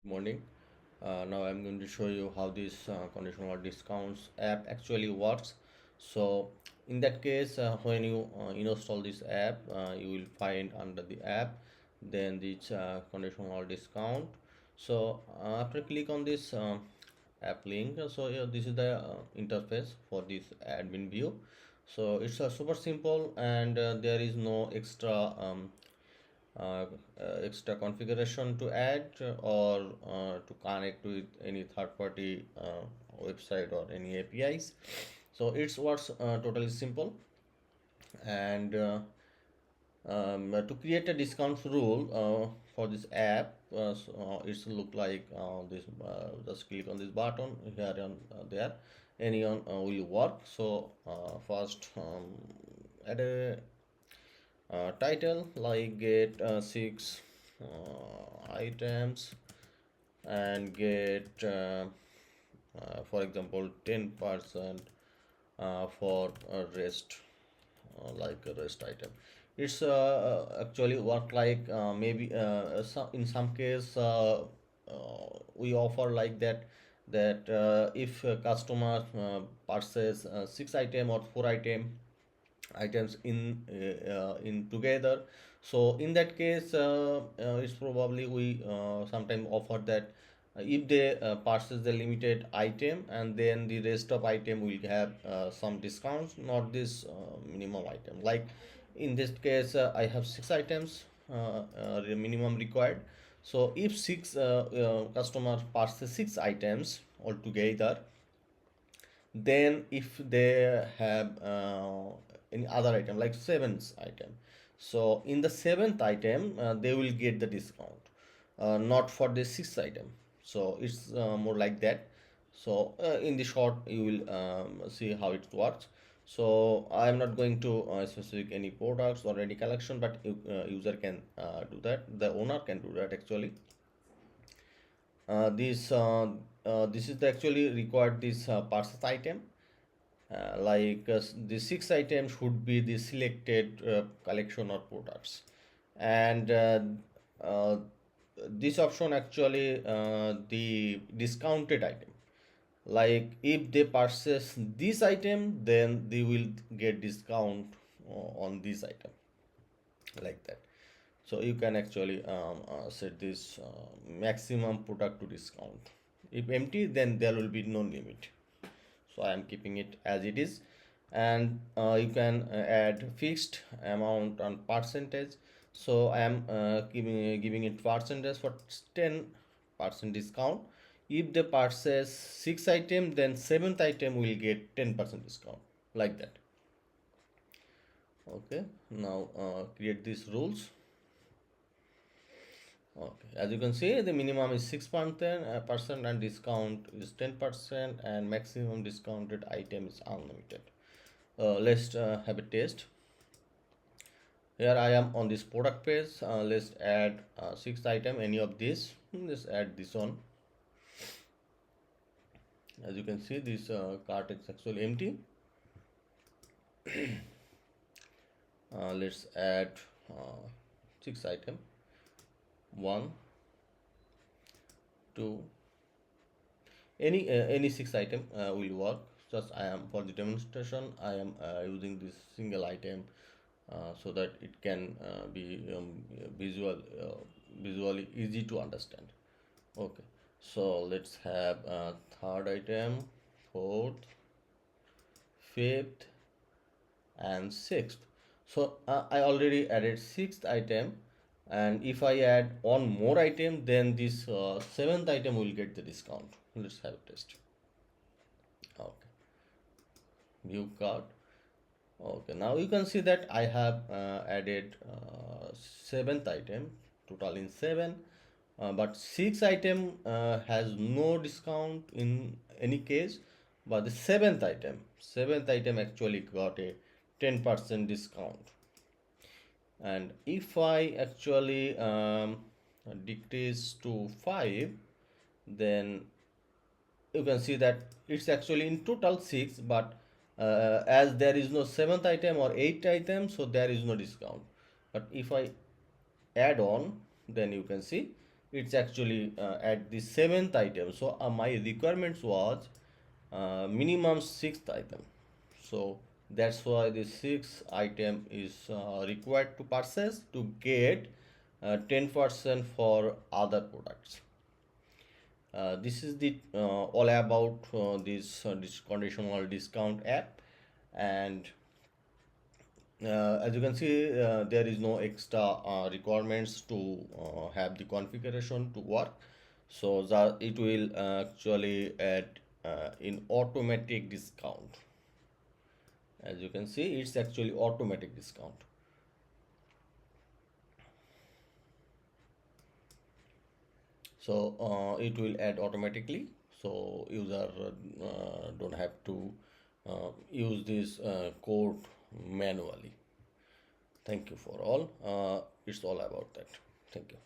Morning. Now I'm going to show you how this conditional discounts app actually works. So in that case, when you install this app, you will find under the app, then this conditional discount. So after click on this app link, so this is the interface for this admin view. So it's super simple, and there is no uh, extra configuration to add or to connect with any third party website or any APIs. So it works totally simple. And to create a discount rule for this app, it's look like this. Just click on this button here and there. Any one will work. So first, add a title like get six items and get for example 10% for a rest, like a rest item. It's actually work like maybe in some case we offer like that if a customer purchase six item or four items in together, so in that case it's probably we sometimes offer that if they purchase the limited item, and then the rest of item will have some discounts, not this minimum item. Like in this case I have six items, the minimum required. So if six customers purchase six items altogether, then if they have any other item like seventh item, so in the seventh item they will get the discount, not for the sixth item. So it's more like that. So in the short you will see how it works. So I am not going to specific any products or any collection, but user can do that, the owner can do that actually. This is the actually required this purchase item, the six items should be the selected collection or products. And uh, this option actually the discounted item, like if they purchase this item, then they will get discount on this item, like that. So you can actually set this maximum product to discount. If empty, then there will be no limit. So I am keeping it as it is. And you can add fixed amount on percentage. So I am giving it percentage for 10% discount. If they purchase six item, then seventh item will get 10% discount, like that. Okay, now create these rules. Okay, as you can see, the minimum is 6% and discount is 10%, and maximum discounted item is unlimited. Let's have a test. Here I am on this product page. Let's add six item, any of these. Let's add this one. As you can see, this cart is actually empty. Let's add six item. One, two, any six item will work. Just I am, for the demonstration, I am using this single item so that it can be visually easy to understand. Okay, so let's have third item, fourth, fifth, and sixth. So I already added sixth item, and if I add one more item, then this seventh item will get the discount. Let's have a test. Okay, view card. Okay, now you can see that I have added seventh item, total in seven, but six item has no discount in any case, but the seventh item actually got a 10% discount. And if I actually decrease to five, then you can see that it's actually in total six, but as there is no seventh item or eighth item, so there is no discount. But if I add on, then you can see it's actually at the seventh item. So my requirements was minimum sixth item. So that's why the sixth item is required to purchase to get 10% for other products. This is the all about this conditional discount app. And as you can see, there is no extra requirements to have the configuration to work. So that it will actually add in automatic discount. As you can see, it's actually automatic discount. So it will add automatically. So user don't have to use this code manually. Thank you for all. It's all about that. Thank you.